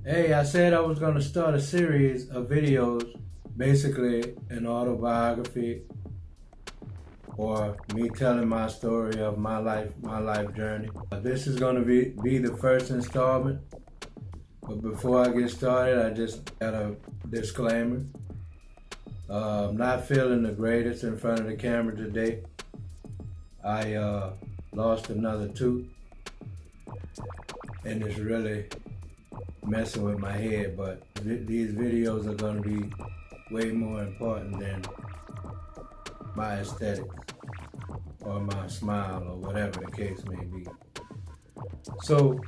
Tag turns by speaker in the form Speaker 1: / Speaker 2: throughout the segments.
Speaker 1: Hey, I said I was going to start a series of videos, basically an autobiography or me telling my story of my life journey. This is going to be the first installment, but before I get started, I just got a disclaimer. I'm not feeling the greatest in front of the camera today. I lost another tooth, and it's really messing with my head, but these videos are going to be way more important than my aesthetics or my smile or whatever the case may be. So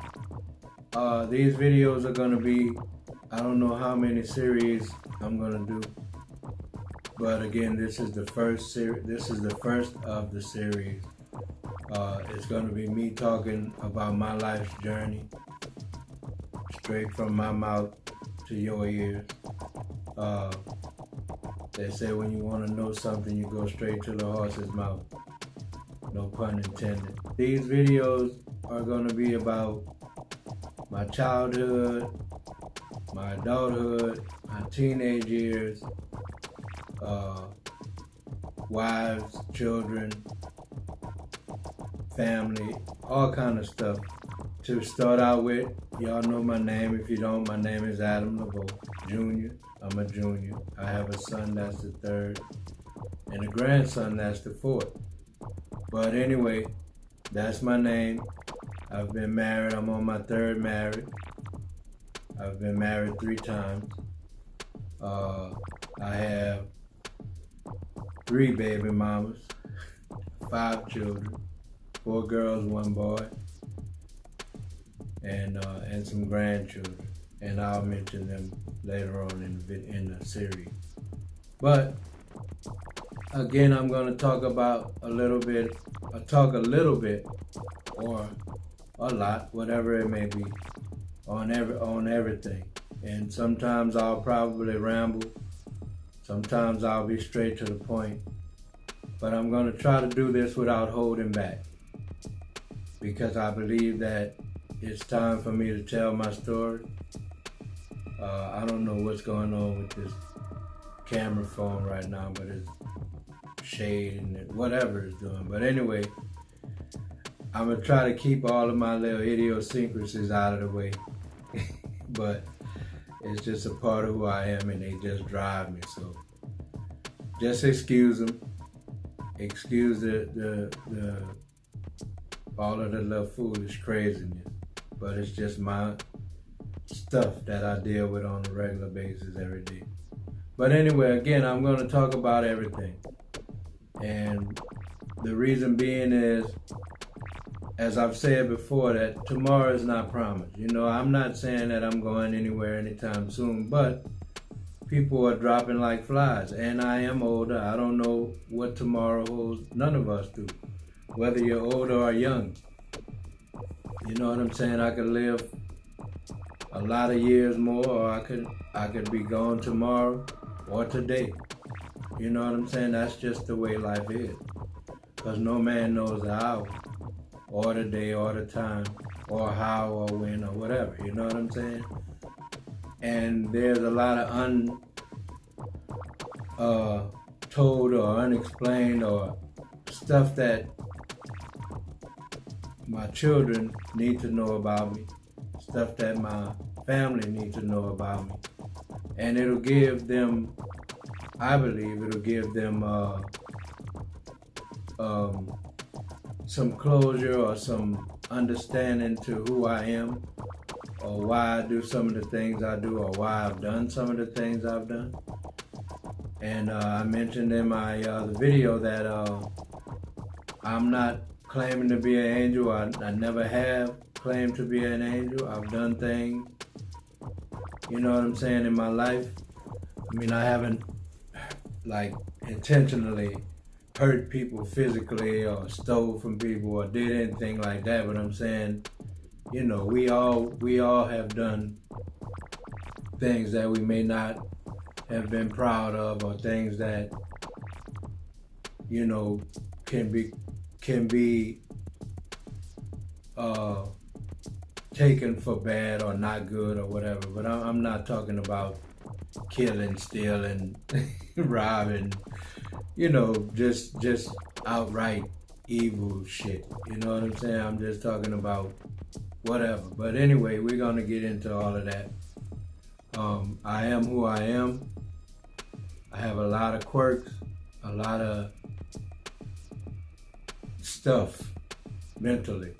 Speaker 1: these videos are going to be, I don't know how many series I'm going to do, but again, this is the first of the series. It's going to be me talking about my life's journey, straight from my mouth to your ears. They say when you want to know something, you go straight to the horse's mouth. No pun intended. These videos are going to be about my childhood, my adulthood, my teenage years, wives, children, family, all kind of stuff. To start out with, y'all know my name. If you don't, my name is Adam LeBeau Jr. I'm a junior. I have a son that's the third and a grandson that's the fourth. But anyway, that's my name. I've been married. I'm on my third marriage. I've been married 3 times. I have 3 baby mamas, 5 children, 4 girls, 1 boy, and some grandchildren. And I'll mention them later on in the series. But again, I'm going to talk a little bit, or a lot, whatever it may be, on everything. And sometimes I'll probably ramble. Sometimes I'll be straight to the point. But I'm going to try to do this without holding back, because I believe that it's time for me to tell my story. I don't know what's going on with this camera phone right now, but it's shading and whatever it's doing. But anyway, I'm going to try to keep all of my little idiosyncrasies out of the way. But it's just a part of who I am, and they just drive me. So just excuse them. Excuse the all of the little foolish craziness. But it's just my stuff that I deal with on a regular basis every day. But anyway, again, I'm going to talk about everything. And the reason being is, as I've said before, that tomorrow is not promised. You know, I'm not saying that I'm going anywhere anytime soon, but people are dropping like flies. And I am older. I don't know what tomorrow holds. None of us do. Whether you're older or young. You know what I'm saying? I could live a lot of years more, or I could be gone tomorrow or today. You know what I'm saying? That's just the way life is. Because no man knows the hour, or the day, or the time, or how, or when, or whatever. You know what I'm saying? And there's a lot of untold or unexplained or stuff that my children need to know about me, stuff that my family needs to know about me. And it'll give them, I believe it'll give them some closure or some understanding to who I am, or why I do some of the things I do, or why I've done some of the things I've done. And I mentioned in my the video that I'm not claiming to be an angel. I never have claimed to be an angel. I've done things, you know what I'm saying, in my life. I mean, I haven't like intentionally hurt people physically or stole from people or did anything like that, but I'm saying, you know, we all have done things that we may not have been proud of, or things that, you know, can be taken for bad or not good or whatever. But I'm not talking about killing, stealing, robbing, just outright evil shit. You know what I'm saying? I'm just talking about whatever. But anyway, we're gonna get into all of that. I am who I am. I have a lot of quirks, a lot of stuff mentally.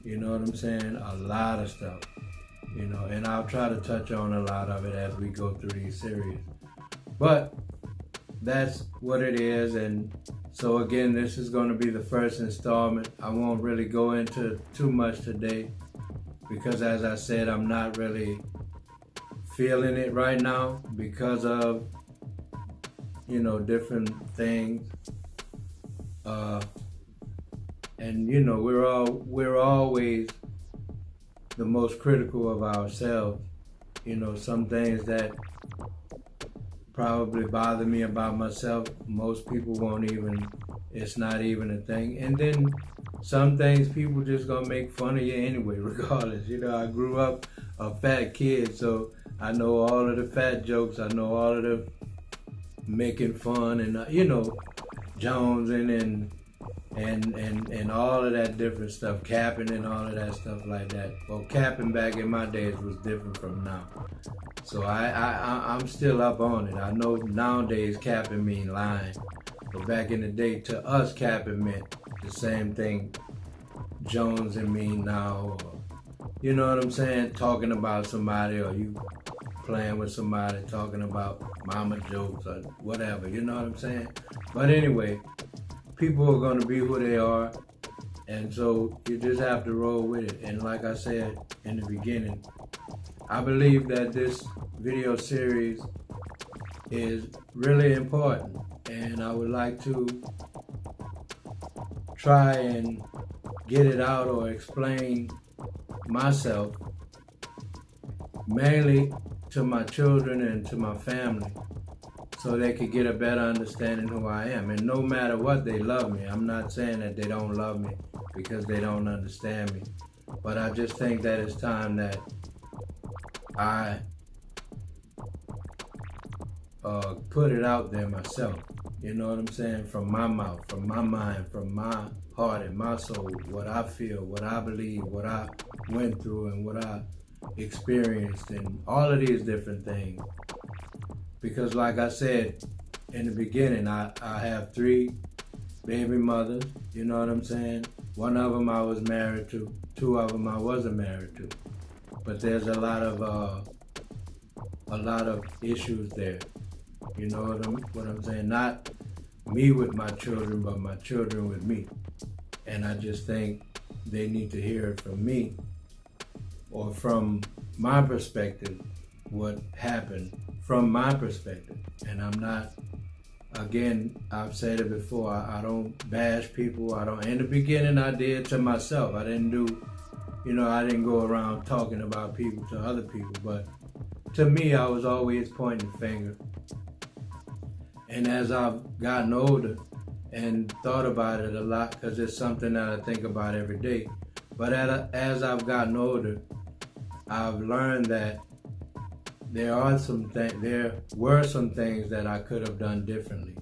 Speaker 1: You know what I'm saying? A lot of stuff. And I'll try to touch on a lot of it as we go through these series. But that's what it is. And so again, this is going to be the first installment. I won't really go into too much today because, as I said, I'm not really feeling it right now because of, different things. And we're always the most critical of ourselves. Some things that probably bother me about myself, most people it's not even a thing. And then some things people just gonna make fun of you anyway, regardless. I grew up a fat kid, so I know all of the fat jokes. I know all of the making fun and, jonesing and all of that different stuff, capping and all of that stuff like that. Well, capping back in my days was different from now. So I'm still up on it. I know nowadays capping mean lying, but back in the day, to us capping meant the same thing jonesing mean now, or you know what I'm saying, talking about somebody, or you playing with somebody, talking about mama jokes or whatever, you know what I'm saying? But anyway, people are going to be who they are, and so you just have to roll with it. And like I said in the beginning, I believe that this video series is really important, and I would like to try and get it out or explain myself, mainly to my children and to my family, so they could get a better understanding who I am. And no matter what, they love me. I'm not saying that they don't love me because they don't understand me, but I just think that it's time that I put it out there myself. You know what I'm saying? From my mouth, from my mind, from my heart and my soul, what I feel, what I believe, what I went through and what I experienced, and all of these different things. Because like I said in the beginning, I have 3 baby mothers, you know what I'm saying? One of them I was married to, 2 of them I wasn't married to. But there's a lot of issues there. You know what I'm saying? Not me with my children, but my children with me. And I just think they need to hear it from me, or from my perspective, what happened from my perspective. And I'm not, again, I've said it before, I don't bash people. In the beginning I did to myself. I didn't go around talking about people to other people, but to me, I was always pointing the finger. And as I've gotten older and thought about it a lot, because it's something that I think about every day, but as I've gotten older, I've learned that there were some things that I could have done differently.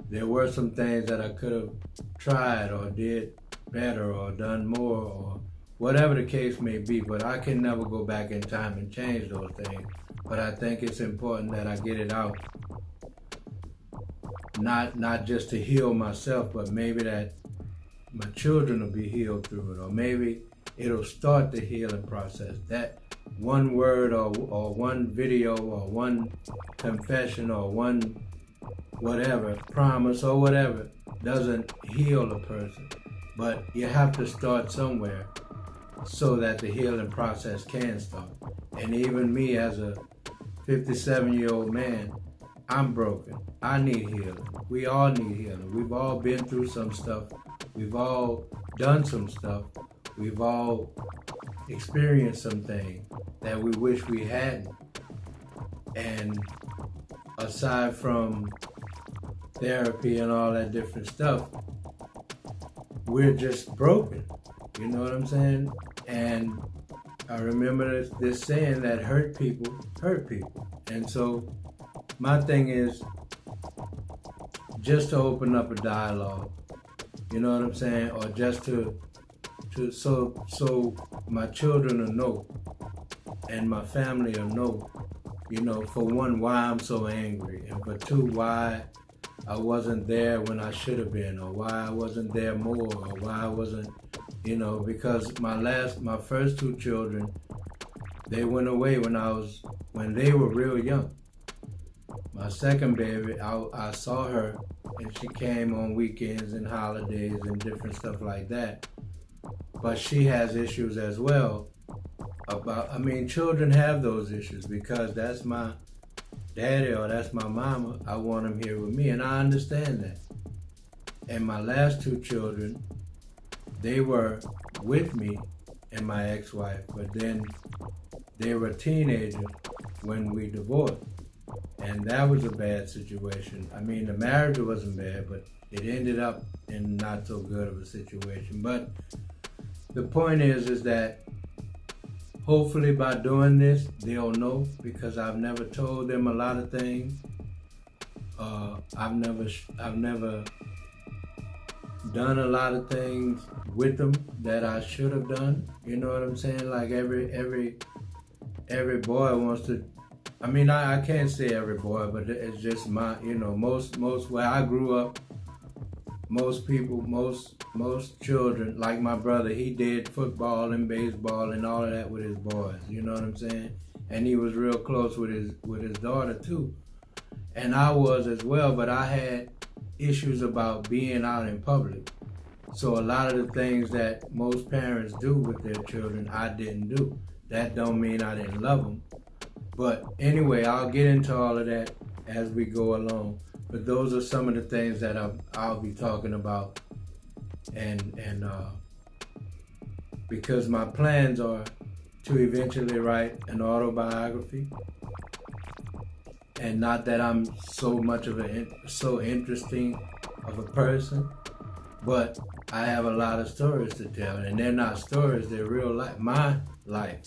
Speaker 1: There were some things that I could have tried or did better or done more, or whatever the case may be, but I can never go back in time and change those things. But I think it's important that I get it out. Not just to heal myself, but maybe that my children will be healed through it, or maybe it'll start the healing process. That one word or one video or one confession or one whatever, promise or whatever, doesn't heal a person. But you have to start somewhere so that the healing process can start. And even me as a 57-year-old man, I'm broken. I need healing. We all need healing. We've all been through some stuff. We've all done some stuff. We've all experienced some things that we wish we hadn't. And aside from therapy and all that different stuff, we're just broken. You know what I'm saying? And I remember this saying that hurt people. And so my thing is just to open up a dialogue, you know what I'm saying? Or just so my children will know and my family will know, you know, for one, why I'm so angry, and for two, why I wasn't there when I should have been, or why I wasn't there more, or why I wasn't, you know, because my first two children, they went away when they were real young. My second baby, I saw her, and she came on weekends and holidays and different stuff like that. But she has issues as well children have those issues because that's my daddy or that's my mama. I want them here with me, and I understand that. And my last two children, they were with me and my ex-wife, but then they were teenagers when we divorced. And that was a bad situation. I mean, the marriage wasn't bad, but it ended up in not so good of a situation. But the point is that hopefully by doing this, they'll know, because I've never told them a lot of things. I've never done a lot of things with them that I should have done. You know what I'm saying? Like every boy wants to. I mean, I can't say every boy, but it's just most where I grew up. Most people, most children, like my brother, he did football and baseball and all of that with his boys. You know what I'm saying? And he was real close with his daughter too. And I was as well, but I had issues about being out in public. So a lot of the things that most parents do with their children, I didn't do. That don't mean I didn't love them. But anyway, I'll get into all of that as we go along. But those are some of the things that I'll be talking about, and because my plans are to eventually write an autobiography, and not that I'm so interesting of a person, but I have a lot of stories to tell, and they're not stories, they're real life, my life.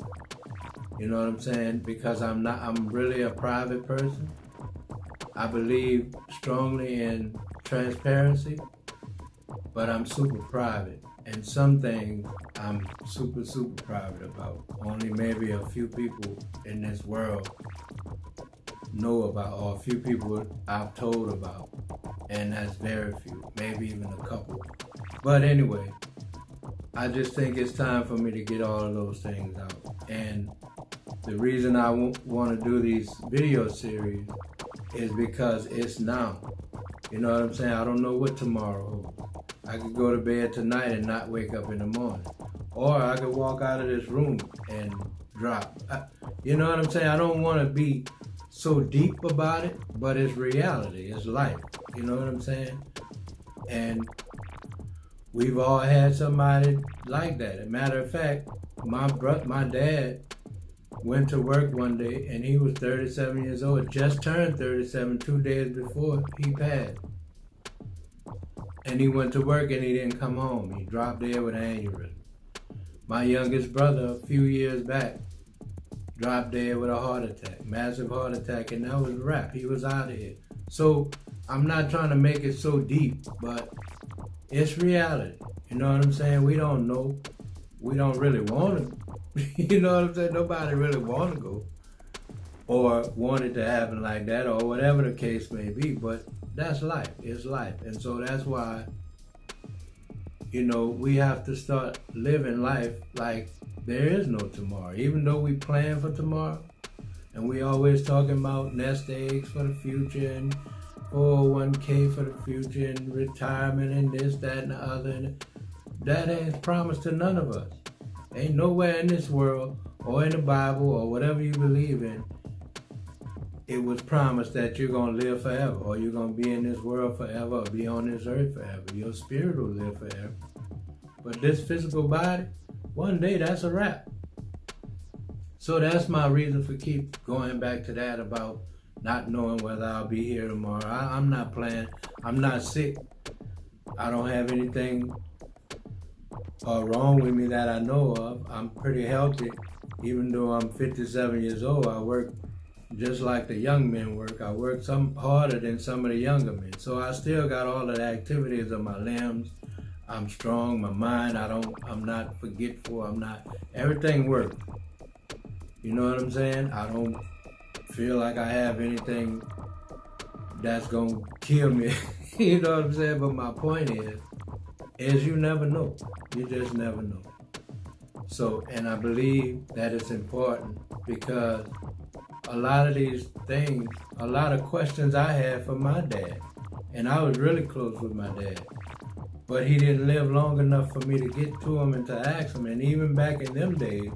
Speaker 1: You know what I'm saying? Because I'm really a private person. I believe strongly in transparency, but I'm super private. And some things I'm super private about. Only maybe a few people in this world know about, or a few people I've told about. And that's very few, maybe even a couple. But anyway, I just think it's time for me to get all of those things out. And the reason I want to do these video series is because it's now. You know what I'm saying? I don't know what tomorrow holds. I could go to bed tonight and not wake up in the morning. Or I could walk out of this room and drop. You know what I'm saying? I don't want to be so deep about it, but it's reality. It's life. You know what I'm saying? And we've all had somebody like that. As a matter of fact, my dad went to work one day, and he was 37 years old, just turned 37 2 days before he passed. And he went to work and he didn't come home. He dropped dead with an aneurysm. My youngest brother, a few years back, dropped dead with a heart attack, massive heart attack, and that was a wrap. He was out of here. So I'm not trying to make it so deep, but it's reality. You know what I'm saying? We don't know. We don't really want to. You know what I'm saying? Nobody really want to go or want it to happen like that, or whatever the case may be, but that's life. It's life. And so that's why, we have to start living life like there is no tomorrow. Even though we plan for tomorrow, and we always talking about nest eggs for the future and 401k for the future and retirement and this, that, and the other, and that ain't promised to none of us. Ain't nowhere in this world or in the Bible or whatever you believe in, it was promised that you're going to live forever, or you're going to be in this world forever, or be on this earth forever. Your spirit will live forever. But this physical body, one day that's a wrap. So that's my reason for keep going back to that about not knowing whether I'll be here tomorrow. I'm not playing. I'm not sick. I don't have anything wrong with me that I know of. I'm pretty healthy. even though I'm 57 years old, I work just like the young men work. I work some harder than some of the younger men. So I still got all of the activities of my limbs. I'm strong, my mind, I'm not forgetful, everything works. You know what I'm saying? I don't feel like I have anything that's gonna kill me. You know what I'm saying? But my point is you never know. You just never know. So, and I believe that it's important because a lot of these things, a lot of questions I had for my dad, and I was really close with my dad, but he didn't live long enough for me to get to him and to ask him. And even back in them days,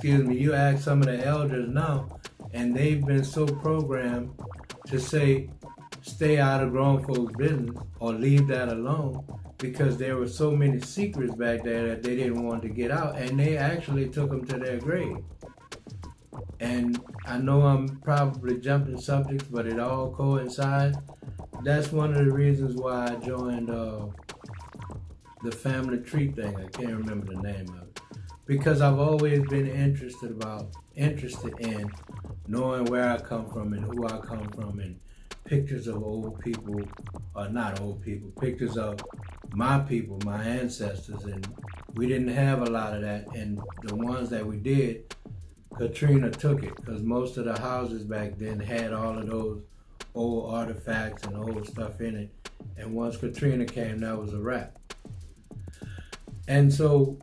Speaker 1: you ask some of the elders now, and they've been so programmed to say, stay out of grown folks' business or leave that alone, because there were so many secrets back there that they didn't want to get out, and they actually took them to their grave. And I know I'm probably jumping subjects, but it all coincides. That's one of the reasons why I joined the family tree thing. I can't remember the name of it. Because I've always been interested in knowing where I come from and who I come from, and pictures of old people, or not old people, pictures of my people, my ancestors, and we didn't have a lot of that, and the ones that we did, Katrina took it, because most of the houses back then had all of those old artifacts and old stuff in it, and once Katrina came, that was a wrap. And so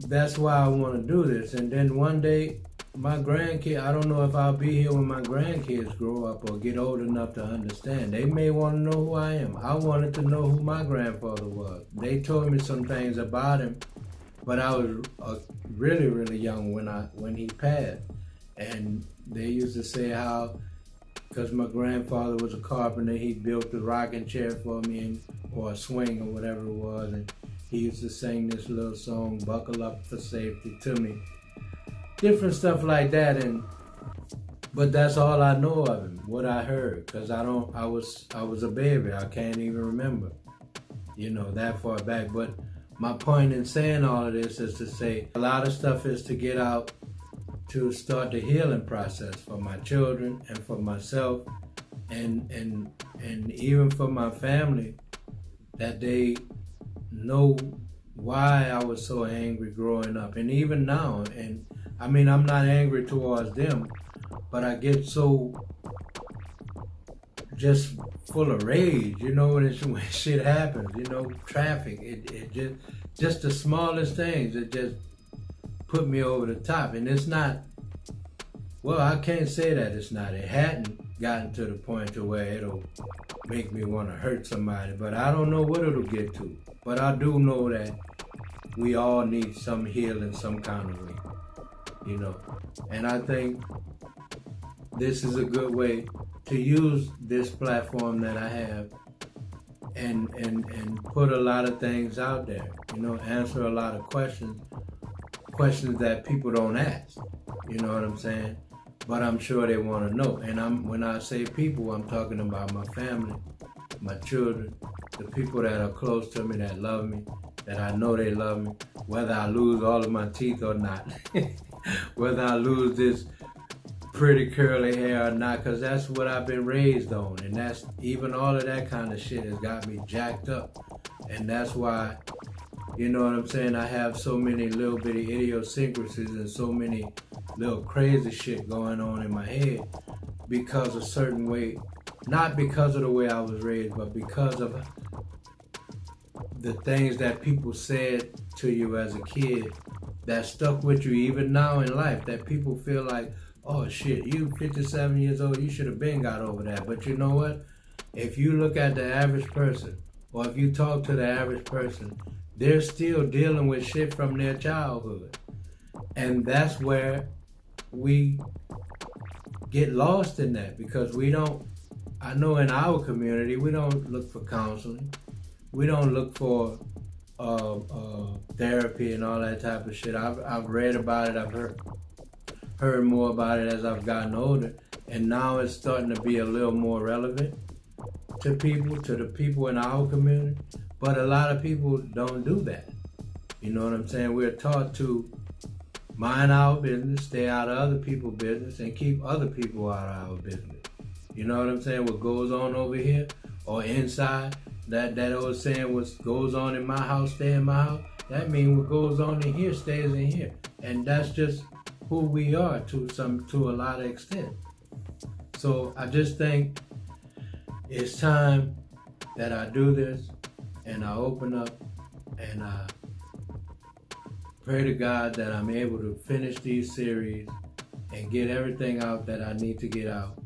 Speaker 1: that's why I want to do this. And then one day, my grandkids, I don't know if I'll be here when my grandkids grow up or get old enough to understand. They may want to know who I am. I wanted to know who my grandfather was. They told me some things about him, but I was really, really young when he passed. And they used to say how, because my grandfather was a carpenter, he built the rocking chair for me, or a swing or whatever it was, and he used to sing this little song, "Buckle Up for Safety," to me. Different stuff like that, but that's all I know of him, what I heard, because I was a baby. I can't even remember, that far back. But my point in saying all of this is to say a lot of stuff is to get out, to start the healing process for my children and for myself, and even for my family, that they know why I was so angry growing up, and even now. And I mean, I'm not angry towards them, but I get so just full of rage, when shit happens, traffic, it just the smallest things, it just put me over the top. And it's not, well, I can't say that it's not. It hadn't gotten to the point to where it'll make me want to hurt somebody, but I don't know what it'll get to. But I do know that we all need some healing some kind of way, And I think this is a good way to use this platform that I have and put a lot of things out there, answer a lot of questions that people don't ask, you know what I'm saying? But I'm sure they want to know. And when I say people, I'm talking about my family, my children, the people that are close to me, that love me, that I know they love me, whether I lose all of my teeth or not, whether I lose this pretty curly hair or not, because that's what I've been raised on, and that's even all of that kind of shit has got me jacked up. And that's why, you know what I'm saying, I have so many little bitty idiosyncrasies and so many little crazy shit going on in my head because of certain way, not because of the way I was raised, but because of the things that people said to you as a kid that stuck with you even now in life, that people feel like, oh shit, you 57 years old, you should have been got over that. But you know what? If you look at the average person, or if you talk to the average person, they're still dealing with shit from their childhood. And that's where we get lost in that, because I know in our community, we don't look for counseling. We don't look for therapy and all that type of shit. I've read about it. I've heard more about it as I've gotten older, and now it's starting to be a little more relevant to the people in our community. But a lot of people don't do that. You know what I'm saying? We're taught to mind our business, stay out of other people's business, and keep other people out of our business. You know what I'm saying? What goes on over here or inside, that old saying, what goes on in my house, stay in my house, that means what goes on in here stays in here. And that's just who we are to a lot of extent. So I just think it's time that I do this, and I open up, and I pray to God that I'm able to finish these series and get everything out that I need to get out,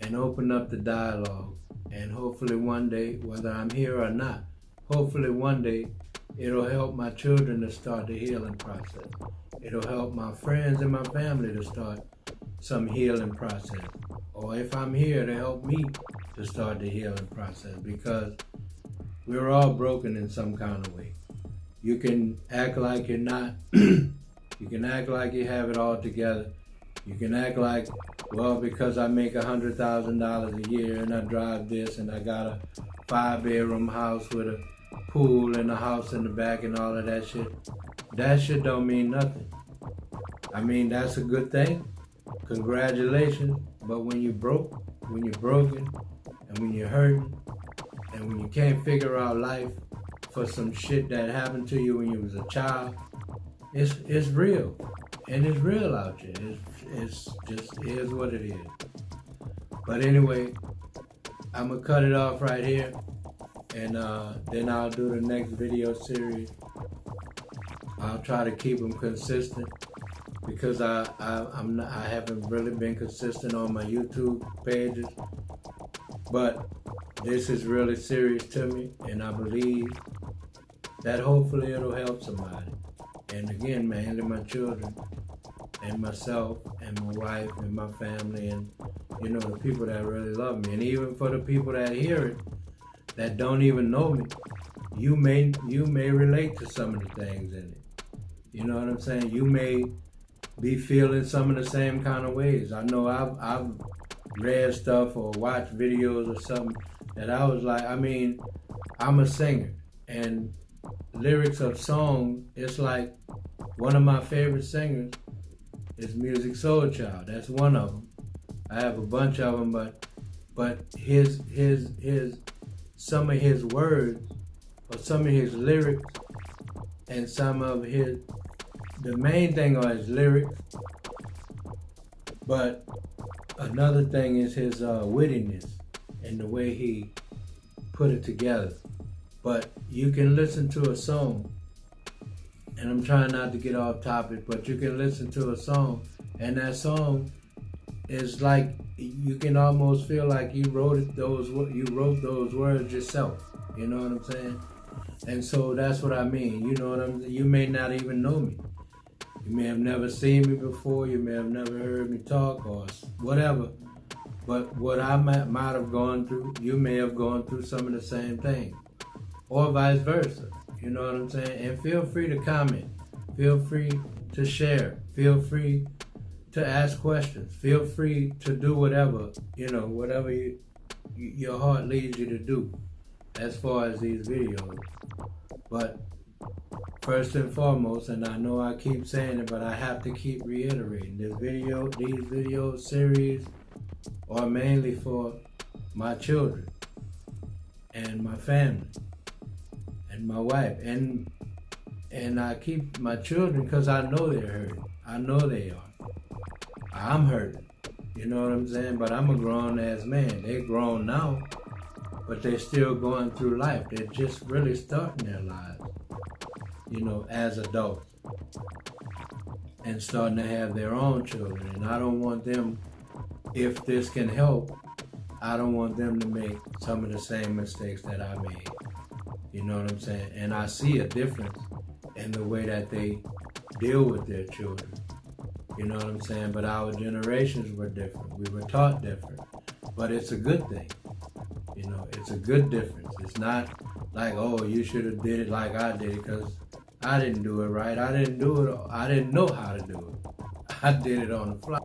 Speaker 1: and open up the dialogue. And hopefully one day, whether I'm here or not, hopefully one day it'll help my children to start the healing process. It'll help my friends and my family to start some healing process. Or if I'm here, to help me to start the healing process, because we're all broken in some kind of way. You can act like you're not. You can act like you have it all together. You can act like, well, because I make $100,000 a year and I drive this and I got a 5-bedroom house with a pool and a house in the back and all of that shit. That shit don't mean nothing. I mean, that's a good thing. Congratulations. But when you're broke, when you're broken, and when you're hurting, and when you can't figure out life for some shit that happened to you when you was a child, it's real. And it's real out here. It's just is what it is. But anyway, I'm going to cut it off right here. And then I'll do the next video series. I'll try to keep them consistent, because I haven't really been consistent on my YouTube pages. But this is really serious to me, and I believe that hopefully it'll help somebody. And again, mainly my children and myself and my wife and my family, and you know, the people that really love me. And even for the people that hear it, that don't even know me, you may relate to some of the things in it. You know what I'm saying? You may be feeling some of the same kind of ways. I know I've read stuff or watched videos or something that I was like, I mean, I'm a singer, and lyrics of songs, it's like one of my favorite singers is Music Soul Child. That's one of them. I have a bunch of them, but his some of his words or some of his lyrics and some of his, the main thing are his lyrics, but another thing is his wittiness and the way he put it together. But you can listen to a song, and I'm trying not to get off topic, but you can listen to a song, and that song is like, you can almost feel like you wrote those words yourself. You know what I'm saying? And so that's what I mean. You know what I'm saying? You may not even know me. You may have never seen me before. You may have never heard me talk or whatever. But what I might have gone through, you may have gone through some of the same things. Or vice versa. You know what I'm saying? And feel free to comment. Feel free to share. Feel free to ask questions. Feel free to do whatever, whatever your heart leads you to do as far as these videos. But first and foremost, and I know I keep saying it, but I have to keep reiterating, these video series are mainly for my children and my family and my wife. And I keep my children because I know they're hurting. I know they are. I'm hurting. You know what I'm saying? But I'm a grown-ass man. They're grown now, but they're still going through life. They're just really starting their lives, as adults, and starting to have their own children. And I don't want them, if this can help, I don't want them to make some of the same mistakes that I made. You know what I'm saying? And I see a difference in the way that they deal with their children. You know what I'm saying? But our generations were different. We were taught different. But it's a good thing. It's a good difference. It's not like, oh, you should have did it like I did it, because I didn't do it right. I didn't do it. I didn't know how to do it. I did it on the fly.